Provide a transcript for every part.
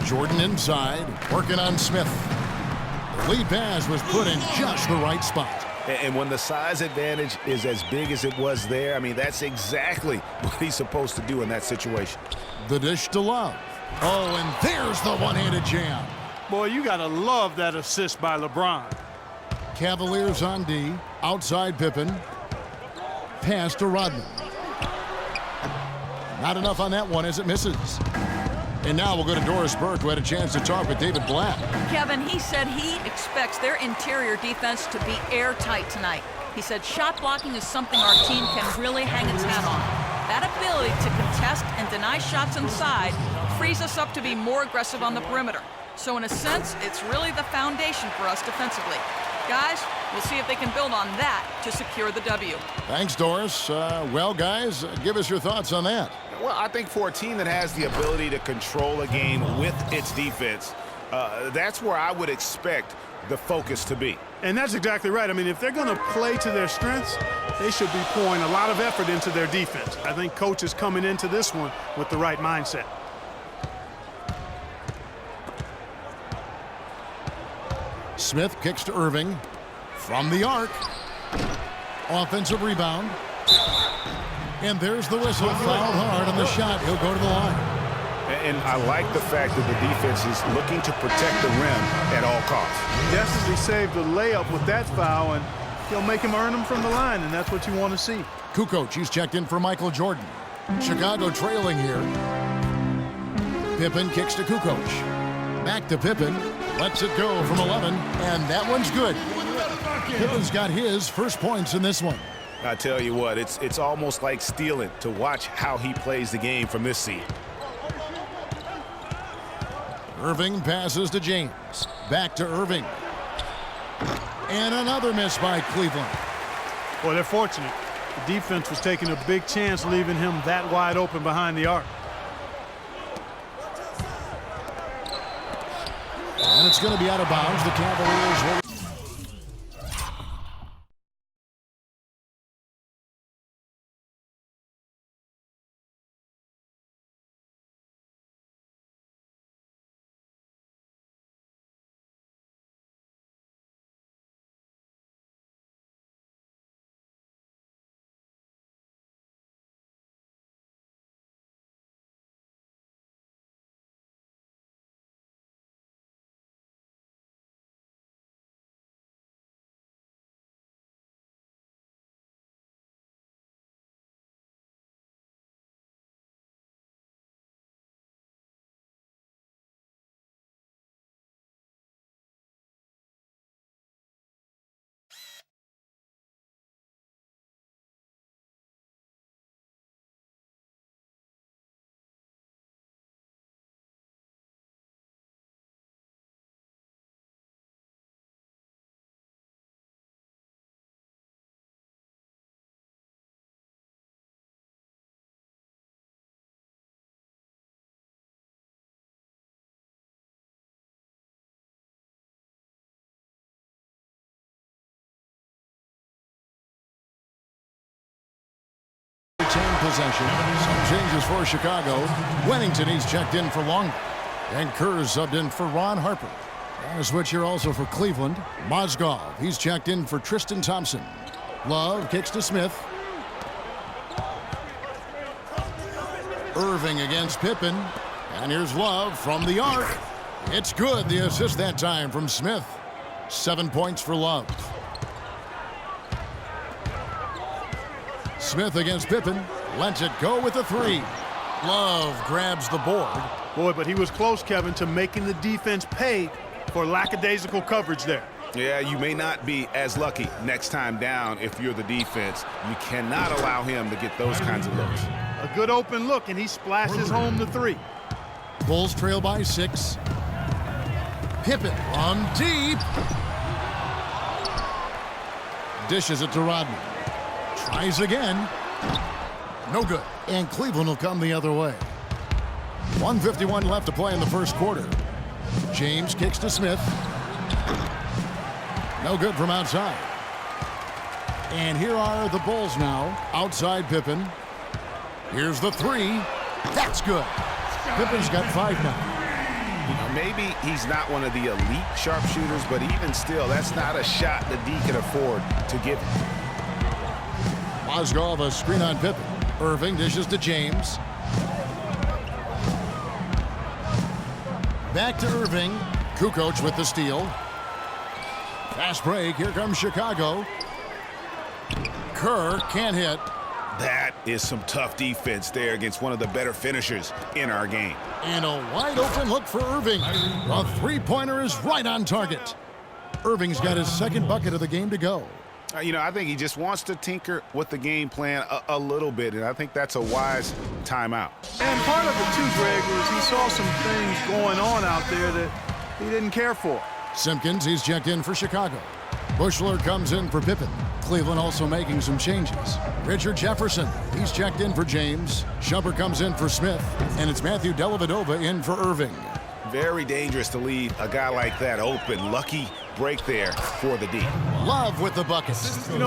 Jordan inside, working on Smith. The lead pass was put in just the right spot. And when the size advantage is as big as it was there, I mean, that's exactly what he's supposed to do in that situation. The dish to Love. Oh, and there's the one-handed jam. Boy, you got to love that assist by LeBron. Cavaliers on D. Outside Pippen. Pass to Rodman. Not enough on that one as it misses. And now we'll go to Doris Burke, who had a chance to talk with David Blatt. Kevin, he said he expects their interior defense to be airtight tonight. He said shot blocking is something our team can really hang its hat on. That ability to contest and deny shots inside frees us up to be more aggressive on the perimeter. So in a sense, it's really the foundation for us defensively. Guys, we'll see if they can build on that to secure the W. Thanks, Doris. Well, guys, give us your thoughts on that. Well, I think for a team that has the ability to control a game with its defense, that's where I would expect the focus to be. And that's exactly right. I mean, if they're going to play to their strengths, they should be pouring a lot of effort into their defense. I think coach is coming into this one with the right mindset. Smith kicks to Irving from the arc. Offensive rebound. And there's the whistle. Fouled hard on the shot. He'll go to the line. And I like the fact that the defense is looking to protect the rim at all costs. Definitely saved the layup with that foul, and he'll make him earn them from the line, and that's what you want to see. Kukoc, he's checked in for Michael Jordan. Chicago trailing here. Pippen kicks to Kukoc. Back to Pippen. Lets it go from 11, and that one's good. Pippen's got his first points in this one. I tell you what, it's almost like stealing to watch how he plays the game from this seat. Irving passes to James. Back to Irving. And another miss by Cleveland. Well, they're fortunate. The defense was taking a big chance leaving him that wide open behind the arc. And it's going to be out of bounds. The Cavaliers will... Possession. Some changes for Chicago. Wennington, he's checked in for Long. And Kerr subbed in for Ron Harper. And a switch here also for Cleveland. Mozgov, he's checked in for Tristan Thompson. Love kicks to Smith. Irving against Pippen. And here's Love from the arc. It's good. The assist that time from Smith. 7 points for Love. Smith against Pippen. Lets it go with the three. Love grabs the board. Boy, but he was close, Kevin, to making the defense pay for lackadaisical coverage there. Yeah, you may not be as lucky next time down if you're the defense. You cannot allow him to get those kinds of looks. A good open look, and he splashes home the three. Bulls trail by 6. Pippen from deep. Dishes it to Rodman. Tries again. No good. And Cleveland will come the other way. 1:51 left to play in the first quarter. James kicks to Smith. No good from outside. And here are the Bulls now. Outside Pippen. Here's the three. That's good. Pippen's got 5 now. Maybe he's not one of the elite sharpshooters, but even still, that's not a shot that D can afford to give him. Mozgov a screen on Pippen. Irving dishes to James. Back to Irving. Kukoc with the steal. Fast break. Here comes Chicago. Kerr can't hit. That is some tough defense there against one of the better finishers in our game. And a wide open look for Irving. A three-pointer is right on target. Irving's got his second bucket of the game to go. I think he just wants to tinker with the game plan a little bit, and I think that's a wise timeout. And part of it, too, Greg, was he saw some things going on out there that he didn't care for. Simpkins, he's checked in for Chicago. Bushler comes in for Pippen. Cleveland also making some changes. Richard Jefferson, he's checked in for James. Shumpert comes in for Smith. And it's Matthew Dellavedova in for Irving. Very dangerous to leave a guy like that open. Lucky break there for the D. Love with the bucket.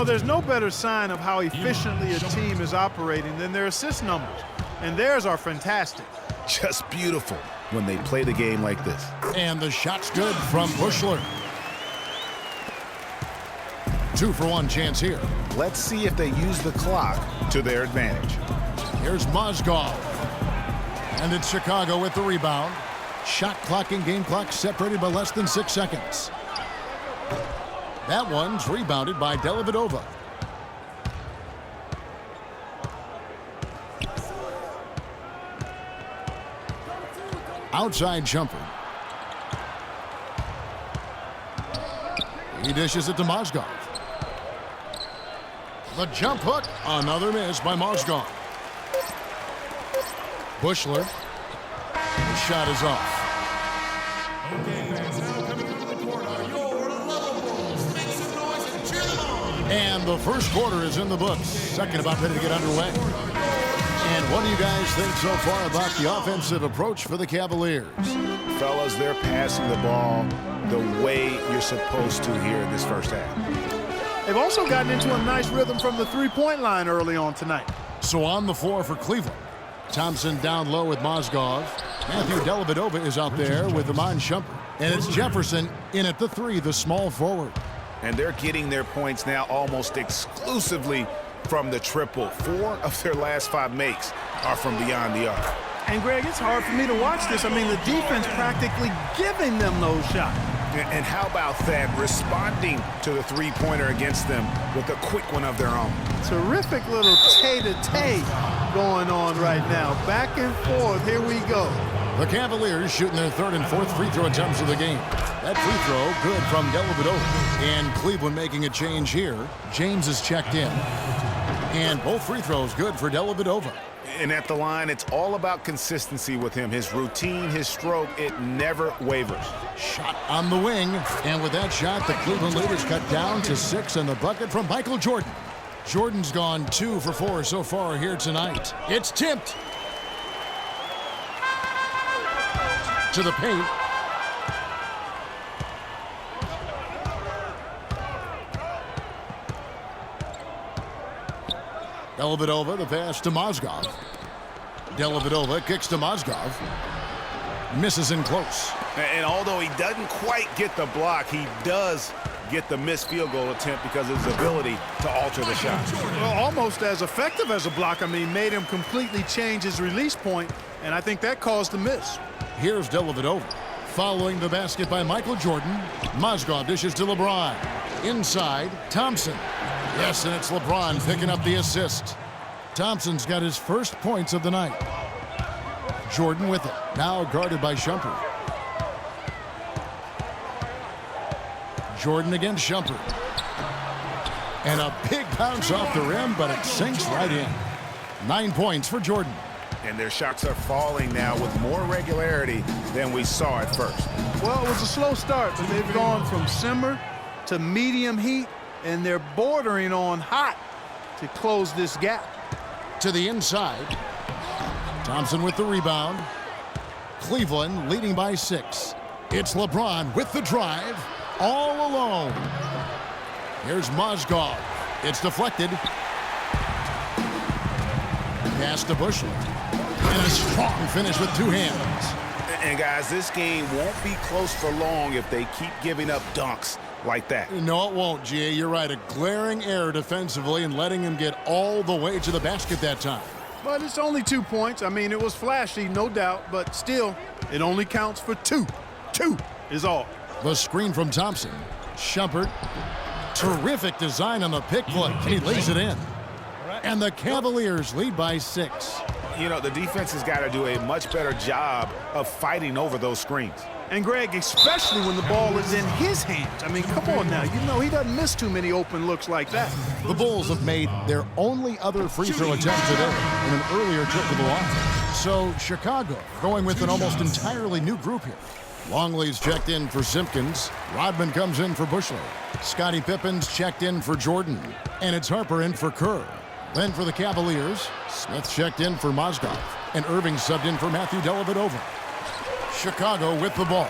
There's no better sign of how efficiently a team is operating than their assist numbers. And theirs are fantastic. Just beautiful when they play the game like this. And the shot's good from Bushler. 2-for-1 chance here. Let's see if they use the clock to their advantage. Here's Mozgov. And it's Chicago with the rebound. Shot clock and game clock separated by less than 6 seconds. That one's rebounded by Dellavedova. Outside Shumpert. He dishes it to Mozgov. The jump hook. Another miss by Mozgov. Bushler. The shot is off. And the first quarter is in the books. Second about ready to get underway. And what do you guys think so far about the offensive approach for the Cavaliers? Fellas, they're passing the ball the way you're supposed to here in this first half. They've also gotten into a nice rhythm from the three-point line early on tonight. So on the floor for Cleveland. Thompson down low with Mozgov. Matthew Dellavedova is out there with Iman Shumpert. And it's Jefferson in at the three, the small forward. And they're getting their points now almost exclusively from the triple. 4 of their last 5 makes are from beyond the arc. And, Greg, it's hard for me to watch this. I mean, the defense practically giving them those shots. And how about that, responding to the three-pointer against them with a quick one of their own. Terrific little tay-to-tay going on right now. Back and forth. Here we go. The Cavaliers shooting their third and fourth free throw attempts of the game. That free throw good from Dellavedova. And Cleveland making a change here. James is checked in. And both free throws good for Dellavedova. And at the line, it's all about consistency with him. His routine, his stroke, it never wavers. Shot on the wing. And with that shot, the Cleveland lead is cut down to 6 in the bucket from Michael Jordan. Jordan's gone 2 for 4 so far here tonight. It's tipped. To the paint. Dellavedova, the pass to Mozgov. Dellavedova kicks to Mozgov. Misses in close. And although he doesn't quite get the block, he does get the missed field goal attempt because of his ability to alter the shot. Well, almost as effective as a block. I mean, made him completely change his release point, and I think that caused the miss. Here's Dellavedova. Following the basket by Michael Jordan. Mozgov dishes to LeBron. Inside, Thompson. Yes, and it's LeBron picking up the assist. Thompson's got his first points of the night. Jordan with it. Now guarded by Shumpert. Jordan against Shumpert. And a big bounce off the rim, but it sinks right in. 9 points for Jordan. And their shots are falling now with more regularity than we saw at first. Well, it was a slow start, but they've gone from simmer to medium heat, and they're bordering on hot to close this gap. To the inside. Thompson with the rebound. Cleveland leading by 6. It's LeBron with the drive. All alone. Here's Mozgov. It's deflected. Pass to Bushler. And a strong finish with 2 hands. And, guys, this game won't be close for long if they keep giving up dunks like that. No, it won't, G.A. You're right. A glaring error defensively and letting him get all the way to the basket that time. But it's only 2 points. I mean, it was flashy, no doubt, but still, it only counts for 2. 2 is all. The screen from Thompson. Shumpert. Terrific design on the pick play. He lays it in. And the Cavaliers lead by 6. You know, the defense has got to do a much better job of fighting over those screens. And, Greg, especially when the ball is in his hands. I mean, come on now. You know he doesn't miss too many open looks like that. The Bulls have made their only other free throw attempt today in an earlier trip to the line. So Chicago going with an almost entirely new group here. Longley's checked in for Simpkins. Rodman comes in for Bushley. Scottie Pippen's checked in for Jordan. And it's Harper in for Kerr. Then for the Cavaliers, Smith checked in for Mozgov. And Irving subbed in for Matthew Dellavedova. Chicago with the ball.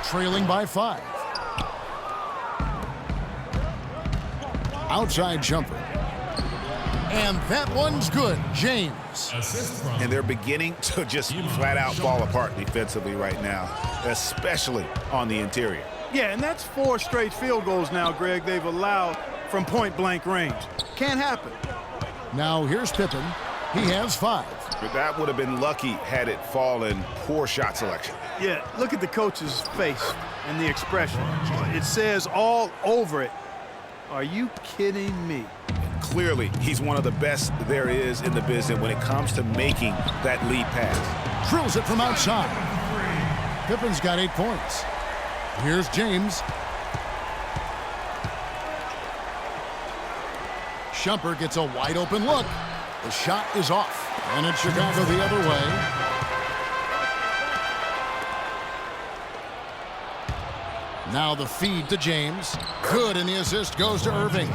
Trailing by 5. Outside jumper. And that one's good. James. And they're beginning to just flat out fall apart defensively right now, especially on the interior. Yeah, and that's 4 straight field goals now, Greg, they've allowed from point-blank range. Can't happen. Now here's Pippen. He has 5. But that would have been lucky had it fallen. Poor shot selection. Yeah, look at the coach's face and the expression. It says all over it, are you kidding me? Clearly, he's one of the best there is in the business when it comes to making that lead pass. Drills it from outside. Pippen's got 8 points. Here's James. Shumpert gets a wide open look. The shot is off. And it's Chicago the other way. Now the feed to James. Good, and the assist goes to Irving.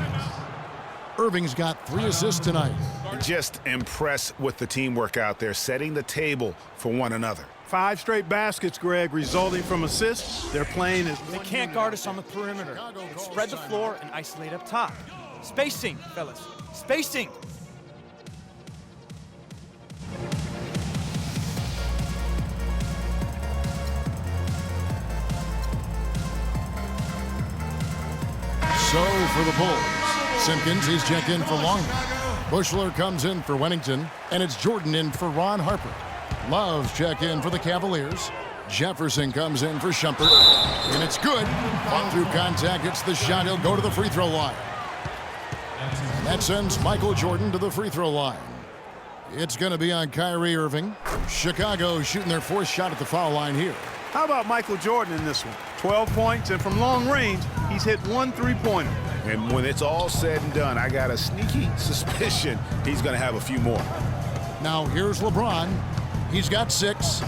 Irving's got 3 assists tonight. Just impressed with the teamwork out there, setting the table for one another. 5 straight baskets, Greg, resulting from assists. They're playing as They can't guard us on the perimeter. Spread the floor and isolate up top. Spacing, fellas. Spacing. So for the Bulls, Simpkins, he's checked in for Longley. Bushler comes in for Wennington, and it's Jordan in for Ron Harper. Love's checked in for the Cavaliers. Jefferson comes in for Shumpert, and it's good. Fought through contact, it's the shot. He'll go to the free throw line. And that sends Michael Jordan to the free throw line. It's going to be on Kyrie Irving. Chicago shooting their 4th shot at the foul line here. How about Michael Jordan in this one? 12 points, and from long range, he's hit 1 3-pointer. And when it's all said and done, I got a sneaky suspicion he's going to have a few more. Now here's LeBron. He's got 6.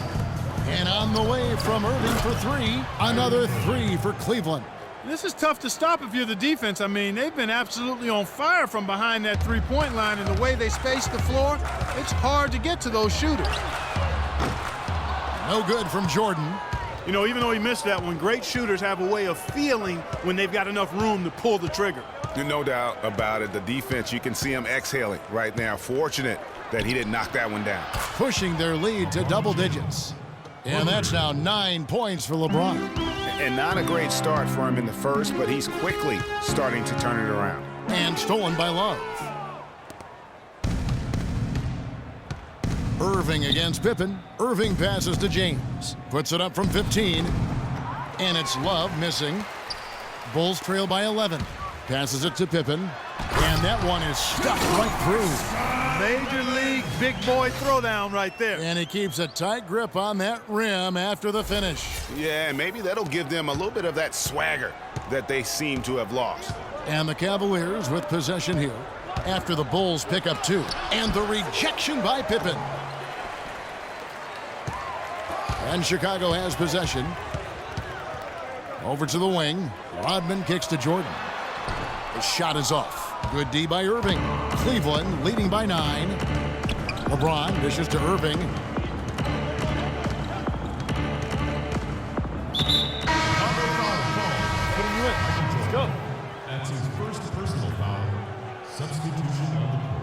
And on the way from Irving for 3. Another 3 for Cleveland. This is tough to stop if you're the defense. I mean, they've been absolutely on fire from behind that 3-point line, and the way they space the floor, it's hard to get to those shooters. No good from Jordan. You know, even though he missed that one, great shooters have a way of feeling when they've got enough room to pull the trigger. No doubt about it. The defense, you can see him exhaling right now. Fortunate that he didn't knock that one down. Pushing their lead to double digits. And that's now 9 points for LeBron. And not a great start for him in the first, but he's quickly starting to turn it around. And stolen by Love. Irving against Pippen. Irving passes to James. Puts it up from 15. And it's Love missing. Bulls trail by 11. Passes it to Pippen. And that one is stuck right through. Major league big boy throwdown right there. And he keeps a tight grip on that rim after the finish. Yeah, and maybe that'll give them a little bit of that swagger that they seem to have lost. And the Cavaliers with possession here after the Bulls pick up 2. And the rejection by Pippen. And Chicago has possession. Over to the wing. Rodman kicks to Jordan. The shot is off. Good D by Irving. Cleveland leading by 9. LeBron dishes to Irving. Putting you in. Let's go. That's his first personal foul. Substitution on the court.